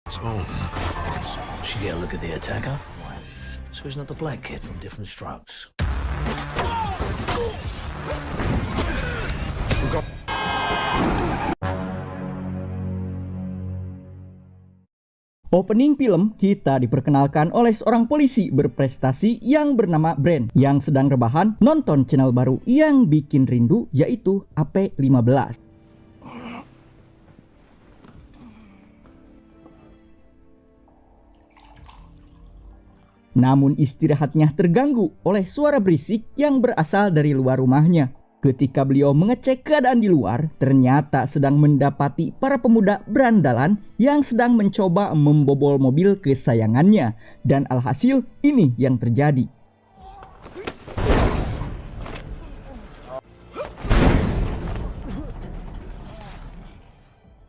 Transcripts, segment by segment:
She get a look at the attacker. So he's not the black kid from Different Strokes. Opening film, kita diperkenalkan oleh seorang polisi berprestasi yang bernama Bran yang sedang rebahan nonton channel baru yang bikin rindu, yaitu AP15. Namun istirahatnya terganggu oleh suara berisik yang berasal dari luar rumahnya. Ketika beliau mengecek keadaan di luar, ternyata sedang mendapati para pemuda berandalan yang sedang mencoba membobol mobil kesayangannya. Dan alhasil ini yang terjadi.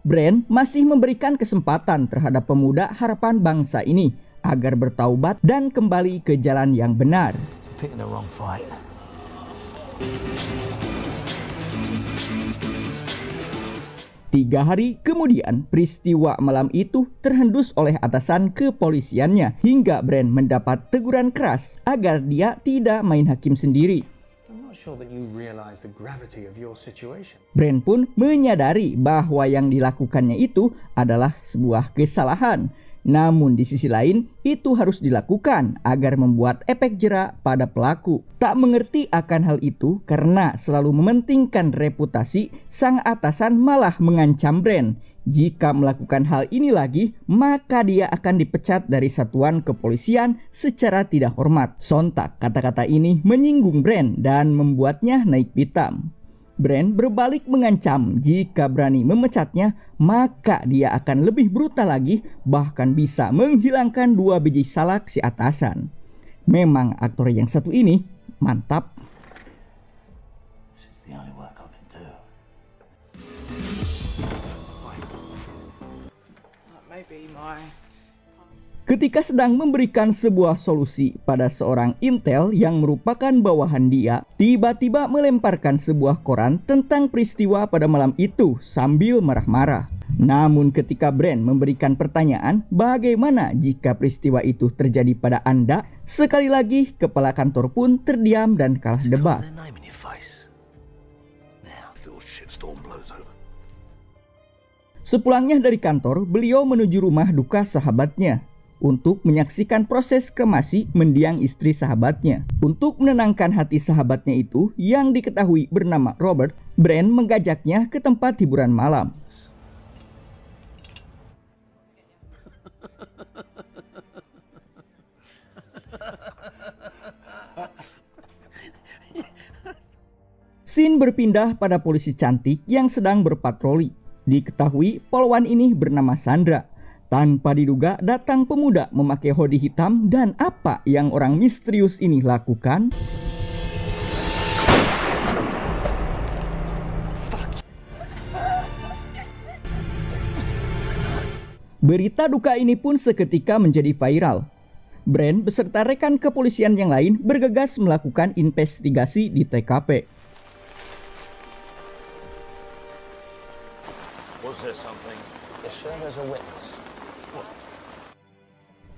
Bran masih memberikan kesempatan terhadap pemuda harapan bangsa ini agar bertaubat dan kembali ke jalan yang benar. 3 hari kemudian, peristiwa malam itu terhendus oleh atasan kepolisiannya hingga Bran mendapat teguran keras agar dia tidak main hakim sendiri. Bran pun menyadari bahwa yang dilakukannya itu adalah sebuah kesalahan. Namun di sisi lain, itu harus dilakukan agar membuat efek jera pada pelaku. Tak mengerti akan hal itu karena selalu mementingkan reputasi, sang atasan malah mengancam Bran. Jika melakukan hal ini lagi, maka dia akan dipecat dari satuan kepolisian secara tidak hormat. Sontak kata-kata ini menyinggung Bran dan membuatnya naik pitam. Bran berbalik mengancam jika berani memecatnya, maka dia akan lebih brutal lagi, bahkan bisa menghilangkan 2 biji salak si atasan. Memang aktor yang satu ini mantap. Ketika sedang memberikan sebuah solusi pada seorang intel yang merupakan bawahan dia, tiba-tiba melemparkan sebuah koran tentang peristiwa pada malam itu sambil marah-marah. Namun ketika Bran memberikan pertanyaan, bagaimana jika peristiwa itu terjadi pada Anda? Sekali lagi kepala kantor pun terdiam dan kalah debat. Sepulangnya dari kantor, beliau menuju rumah duka sahabatnya untuk menyaksikan proses kremasi mendiang istri sahabatnya. Untuk menenangkan hati sahabatnya itu yang diketahui bernama Robert, Bran mengajaknya ke tempat hiburan malam. Scene berpindah pada polisi cantik yang sedang berpatroli. Diketahui polwan ini bernama Sandra. Tanpa diduga datang pemuda memakai hoodie hitam, dan apa yang orang misterius ini lakukan? Berita duka ini pun seketika menjadi viral. Bran beserta rekan kepolisian yang lain bergegas melakukan investigasi di TKP.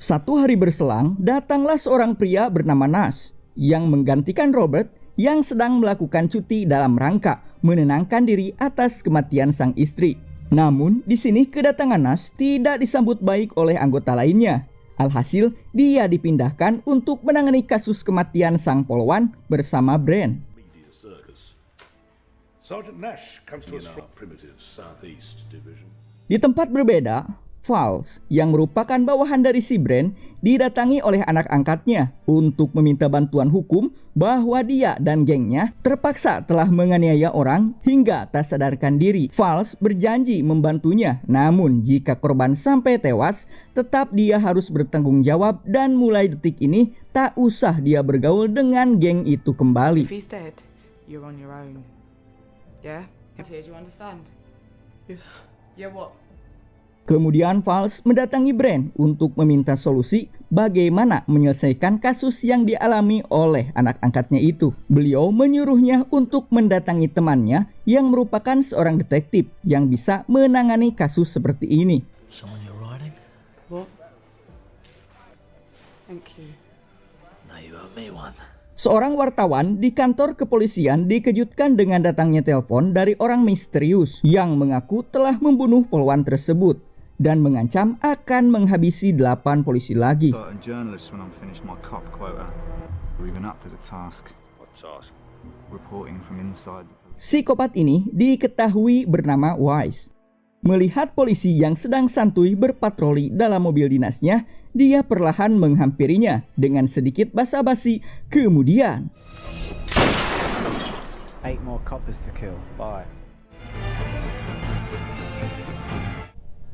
Satu hari berselang, datanglah seorang pria bernama Nash yang menggantikan Robert yang sedang melakukan cuti dalam rangka menenangkan diri atas kematian sang istri. Namun, di sini kedatangan Nash tidak disambut baik oleh anggota lainnya. Alhasil, dia dipindahkan untuk menangani kasus kematian sang polwan bersama Bran. Di tempat berbeda, Falls, yang merupakan bawahan dari si Bran, didatangi oleh anak angkatnya untuk meminta bantuan hukum bahwa dia dan gengnya terpaksa telah menganiaya orang hingga tak sadarkan diri. Falls berjanji membantunya, namun jika korban sampai tewas, tetap dia harus bertanggung jawab dan mulai detik ini tak usah dia bergaul dengan geng itu kembali. If he's dead, you're on your own. Yeah? Do you understand? Yeah, what? Kemudian Falls mendatangi Bran untuk meminta solusi bagaimana menyelesaikan kasus yang dialami oleh anak angkatnya itu. Beliau menyuruhnya untuk mendatangi temannya yang merupakan seorang detektif yang bisa menangani kasus seperti ini. What? Thank you. Now you owe me one. Seorang wartawan di kantor kepolisian dikejutkan dengan datangnya telepon dari orang misterius yang mengaku telah membunuh polwan tersebut dan mengancam akan menghabisi 8 polisi lagi. Certain journalists when I'm finished my cop quota. We're even up to the task. What task? Reporting from inside. Psikopat ini diketahui bernama Wise. Melihat polisi yang sedang santuy berpatroli dalam mobil dinasnya, dia perlahan menghampirinya dengan sedikit basa-basi. Kemudian 8 more coppers to kill. Bye.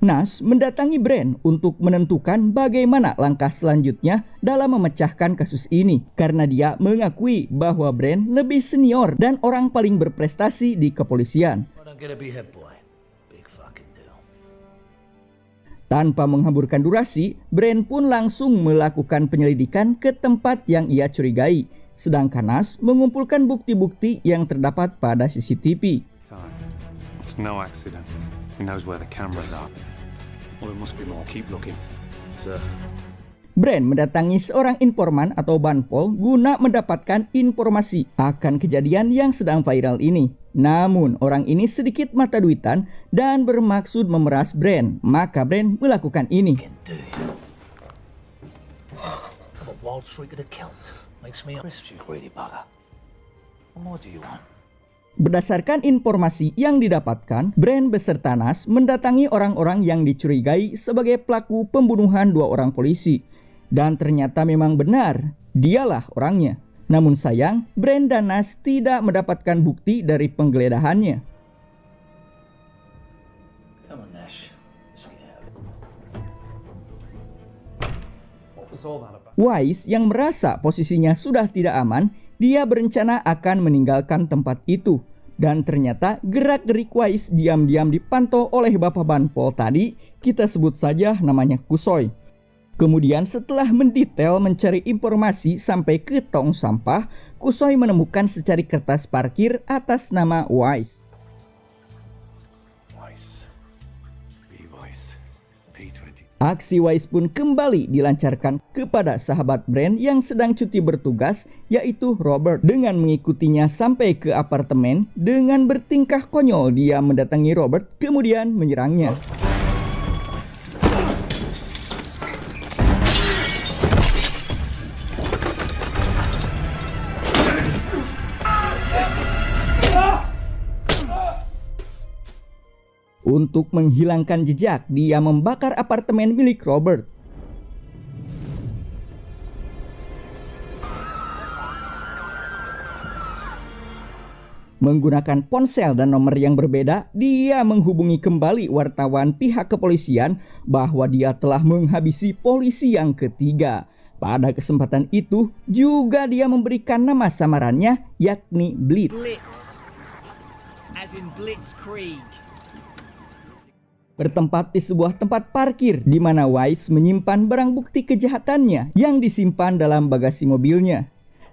Nash mendatangi Brand untuk menentukan bagaimana langkah selanjutnya dalam memecahkan kasus ini, karena dia mengakui bahwa Brand lebih senior dan orang paling berprestasi di kepolisian. I don't get to be head boy. Big fucking deal. Tanpa menghamburkan durasi, Brand pun langsung melakukan penyelidikan ke tempat yang ia curigai, sedangkan Nash mengumpulkan bukti-bukti yang terdapat pada CCTV. It's no accident. He knows where the cameras are. Well, there must be more. Keep looking. Sir. Brand mendatangi seorang informan atau banpol guna mendapatkan informasi akan kejadian yang sedang viral ini. Namun orang ini sedikit mata duitan dan bermaksud memeras Brand, maka Brand melakukan ini. Can do you? Have a wild shriek of the Celt. Makes me crisp, you greedy bugger. What more do you want? Berdasarkan informasi yang didapatkan, Brand beserta Nash mendatangi orang-orang yang dicurigai sebagai pelaku pembunuhan 2 orang polisi. Dan ternyata memang benar, dialah orangnya. Namun sayang, Brand dan Nash tidak mendapatkan bukti dari penggeledahannya. Come on, Nash. Let's get out of it. Wise yang merasa posisinya sudah tidak aman, dia berencana akan meninggalkan tempat itu. Dan ternyata gerak-gerik Wise diam-diam dipantau oleh Bapak Banpol tadi, kita sebut saja namanya Kusoy. Kemudian setelah mendetail mencari informasi sampai ke tong sampah, Kusoy menemukan secari kertas parkir atas nama Wise. Aksi Wise pun kembali dilancarkan kepada sahabat Brand yang sedang cuti bertugas, yaitu Robert. Dengan mengikutinya sampai ke apartemen, dengan bertingkah konyol dia mendatangi Robert kemudian menyerangnya. Untuk menghilangkan jejak, dia membakar apartemen milik Robert. Menggunakan ponsel dan nomor yang berbeda, dia menghubungi kembali wartawan pihak kepolisian bahwa dia telah menghabisi polisi yang ketiga. Pada kesempatan itu, juga dia memberikan nama samarannya, yakni Blitz. As in Blitzkrieg. Bertempat di sebuah tempat parkir di mana Wise menyimpan barang bukti kejahatannya yang disimpan dalam bagasi mobilnya.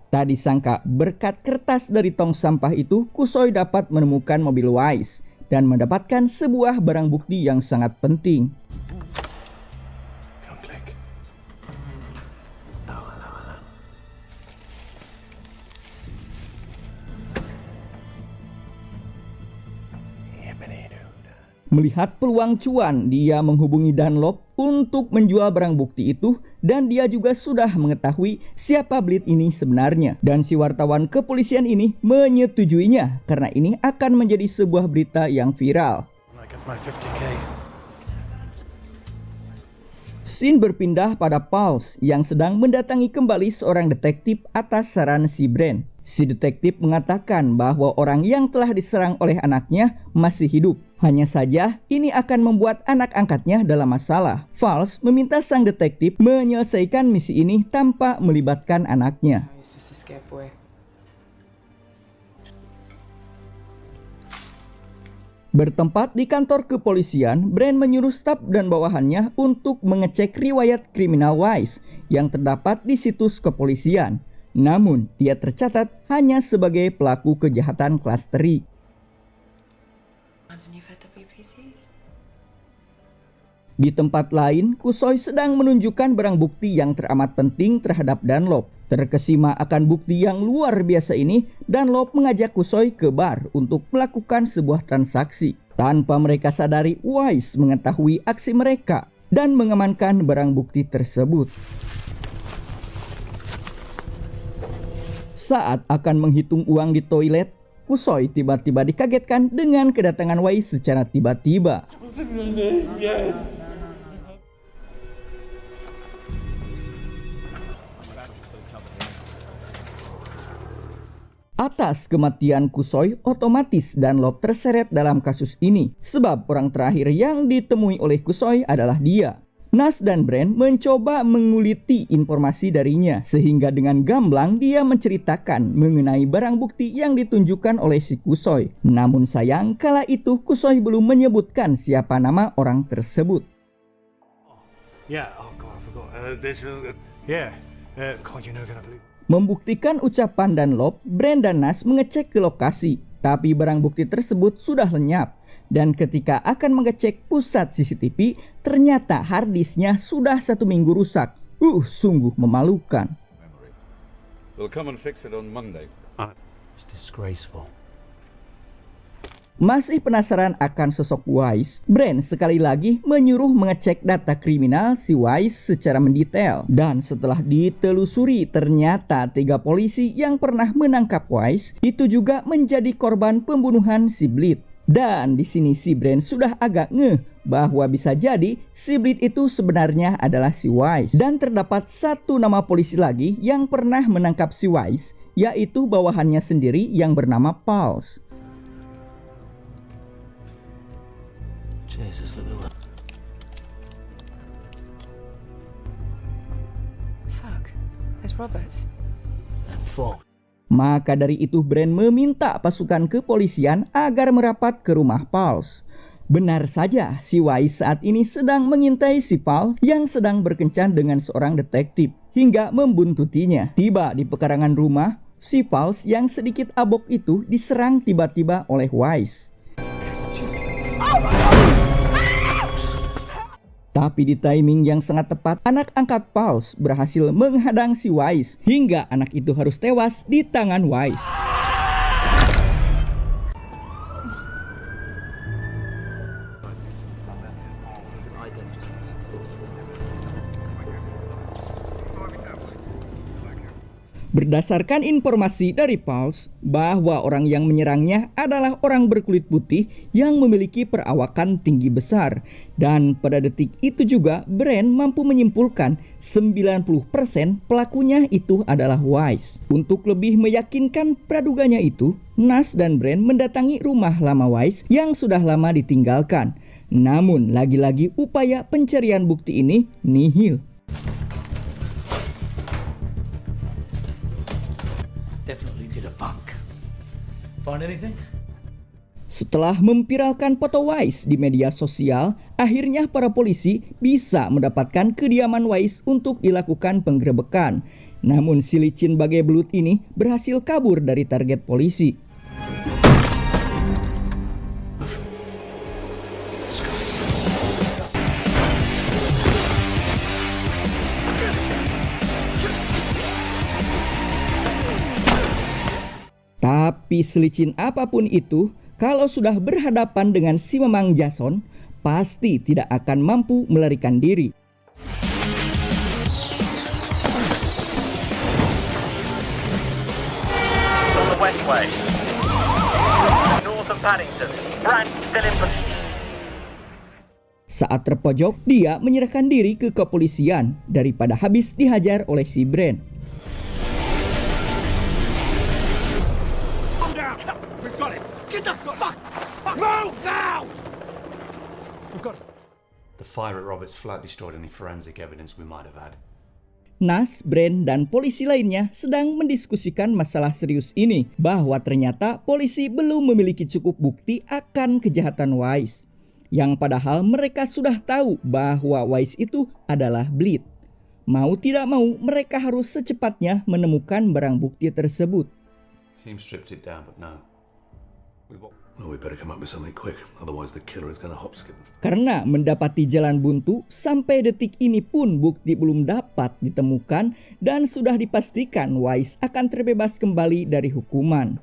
Tak disangka berkat kertas dari tong sampah itu, Kusoy dapat menemukan mobil Wise dan mendapatkan sebuah barang bukti yang sangat penting. Melihat peluang cuan, dia menghubungi Dunlop untuk menjual barang bukti itu, dan dia juga sudah mengetahui siapa Blitz ini sebenarnya. Dan si wartawan kepolisian ini menyetujuinya karena ini akan menjadi sebuah berita yang viral. Scene berpindah pada Pulse yang sedang mendatangi kembali seorang detektif atas saran si Brand. Si detektif mengatakan bahwa orang yang telah diserang oleh anaknya masih hidup. Hanya saja ini akan membuat anak angkatnya dalam masalah. Fals meminta sang detektif menyelesaikan misi ini tanpa melibatkan anaknya. He's just a scared boy. Bertempat di kantor kepolisian, Brand menyuruh staf dan bawahannya untuk mengecek riwayat kriminal Wise yang terdapat di situs kepolisian. Namun, dia tercatat hanya sebagai pelaku kejahatan kelas 3. Di tempat lain, Kusoi sedang menunjukkan barang bukti yang teramat penting terhadap Dunlop. Terkesima akan bukti yang luar biasa ini, Dunlop mengajak Kusoi ke bar untuk melakukan sebuah transaksi. Tanpa mereka sadari, Wise mengetahui aksi mereka dan mengamankan barang bukti tersebut. Saat akan menghitung uang di toilet, Kusoi tiba-tiba dikagetkan dengan kedatangan Wise secara tiba-tiba. Atas kematian Kusoi, otomatis Dunlop terseret dalam kasus ini, sebab orang terakhir yang ditemui oleh Kusoi adalah dia. Nas dan Bran mencoba menguliti informasi darinya, sehingga dengan gamblang dia menceritakan mengenai barang bukti yang ditunjukkan oleh si Kusoi. Namun sayang, kala itu Kusoi belum menyebutkan siapa nama orang tersebut. Membuktikan ucapan Dunlop, Bran dan Nas mengecek ke lokasi, tapi barang bukti tersebut sudah lenyap. Dan ketika akan mengecek pusat CCTV, ternyata harddisknya sudah 1 minggu rusak. Sungguh memalukan. We'll come and fix it on Monday. It's disgraceful. Masih penasaran akan sosok Wise, Bran sekali lagi menyuruh mengecek data kriminal si Wise secara mendetail. Dan setelah ditelusuri, ternyata 3 polisi yang pernah menangkap Wise itu juga menjadi korban pembunuhan si Bleed. Dan di sini si Bran sudah agak ngeh bahwa bisa jadi si Bleed itu sebenarnya adalah si Wise. Dan terdapat 1 nama polisi lagi yang pernah menangkap si Wise, yaitu bawahannya sendiri yang bernama Pulse. Jesus, look at that. Fuck. There's Roberts. And Fogg. Maka dari itu Bran meminta pasukan kepolisian agar merapat ke rumah Pulse. Benar saja, si Wise saat ini sedang mengintai si Pulse yang sedang berkencan dengan seorang detektif hingga membuntutinya. Tiba di pekarangan rumah, si Pulse yang sedikit abok itu diserang tiba-tiba oleh Wise. Tapi di timing yang sangat tepat, anak angkat Pulse berhasil menghadang si Wise hingga anak itu harus tewas di tangan Wise. Berdasarkan informasi dari Pulse bahwa orang yang menyerangnya adalah orang berkulit putih yang memiliki perawakan tinggi besar. Dan pada detik itu juga Bran mampu menyimpulkan 90% pelakunya itu adalah Wise. Untuk lebih meyakinkan praduganya itu, Nas dan Bran mendatangi rumah lama Wise yang sudah lama ditinggalkan. Namun lagi-lagi upaya pencarian bukti ini nihil. Definitely did a bunk. Find anything? Setelah memviralkan foto Wise di media sosial, akhirnya para polisi bisa mendapatkan kediaman Wise untuk dilakukan penggerebekan. Namun si licin bagai belut ini berhasil kabur dari target polisi. Tapi selicin apapun itu, kalau sudah berhadapan dengan si Memang Jason, pasti tidak akan mampu melarikan diri. On the westway. North of Paddington. Brad still in pursuit. Saat terpojok, dia menyerahkan diri ke kepolisian daripada habis dihajar oleh si Bran. The fire at Roberts' flat destroyed any forensic evidence we might have had. Nas, Bran, dan polisi lainnya sedang mendiskusikan masalah serius ini, bahwa ternyata polisi belum memiliki cukup bukti akan kejahatan Wise. Yang padahal mereka sudah tahu bahwa Wise itu adalah Bleed. Mau tidak mau, mereka harus secepatnya menemukan barang bukti tersebut. Team stripped it down, but no. With what Karena mendapati jalan buntu, sampai detik ini pun bukti belum dapat ditemukan dan sudah dipastikan Wise akan terbebas kembali dari hukuman.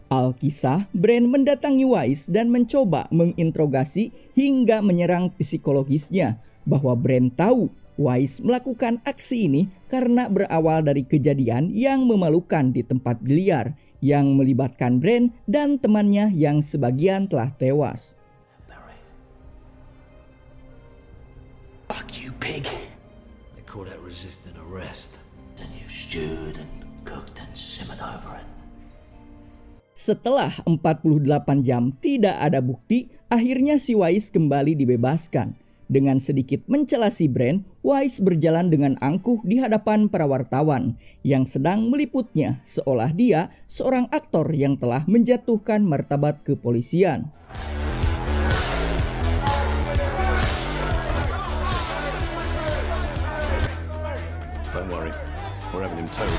Alkisah, Bran mendatangi Wise dan mencoba menginterogasi hingga menyerang psikologisnya bahwa Bran tahu Wise melakukan aksi ini karena berawal dari kejadian yang memalukan di tempat biliar yang melibatkan Bran dan temannya yang sebagian telah tewas. Fuck you, pig. They call that resisting arrest. Then you stewed and cooked and simmered over it. Setelah 48 jam tidak ada bukti, akhirnya si Wise kembali dibebaskan. Dengan sedikit mencela si Bran, Wise berjalan dengan angkuh di hadapan para wartawan yang sedang meliputnya seolah dia seorang aktor yang telah menjatuhkan martabat kepolisian. Don't worry, we're having him towed.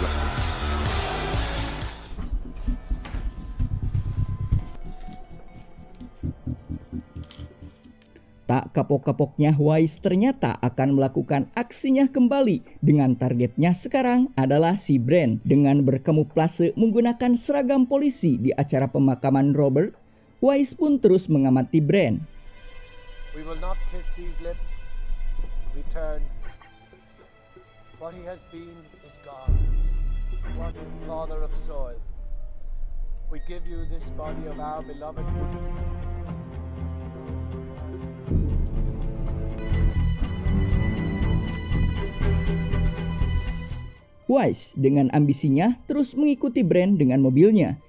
Tak kapok-kapoknya Wise ternyata akan melakukan aksinya kembali dengan targetnya sekarang adalah si Bran. Dengan berkamuflase menggunakan seragam polisi di acara pemakaman Robert, Wise pun terus mengamati Bran. We will not kiss these lips. Return. What he has been is gone. What father of soil. We give you this body of our beloved. Wise dengan ambisinya terus mengikuti Bran dengan mobilnya.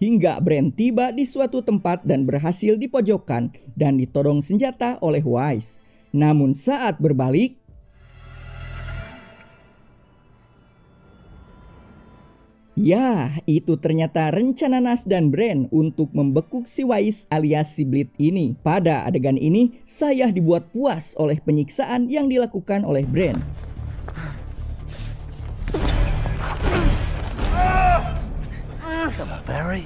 Hingga Bran tiba di suatu tempat dan berhasil dipojokkan dan ditodong senjata oleh Wise. Namun saat berbalik, ya, itu ternyata rencana Nas dan Bran untuk membekuk si Wise alias si Bleed ini. Pada adegan ini, saya dibuat puas oleh penyiksaan yang dilakukan oleh Bran. Come on, Barry.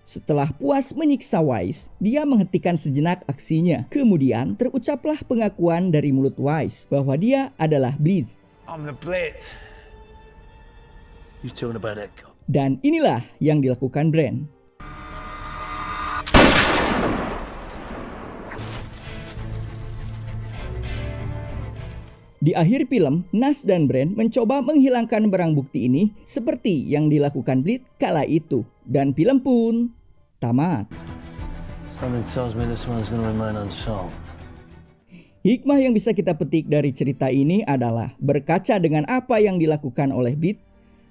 Setelah puas menyiksa Wise, dia menghentikan sejenak aksinya. Kemudian terucaplah pengakuan dari mulut Wise bahwa dia adalah Blitz. I'm the Blitz. You talking about that cop? Dan inilah yang dilakukan Bran. Di akhir film, Nas dan Bran mencoba menghilangkan barang bukti ini seperti yang dilakukan Blitz kala itu. Dan film pun tamat. Hikmah yang bisa kita petik dari cerita ini adalah berkaca dengan apa yang dilakukan oleh Blitz.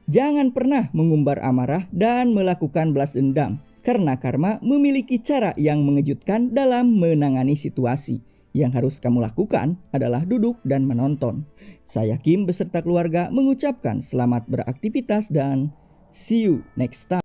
Jangan pernah mengumbar amarah dan melakukan balas dendam, karena karma memiliki cara yang mengejutkan dalam menangani situasi. Yang harus kamu lakukan adalah duduk dan menonton. Saya Kim beserta keluarga mengucapkan selamat beraktivitas dan see you next time.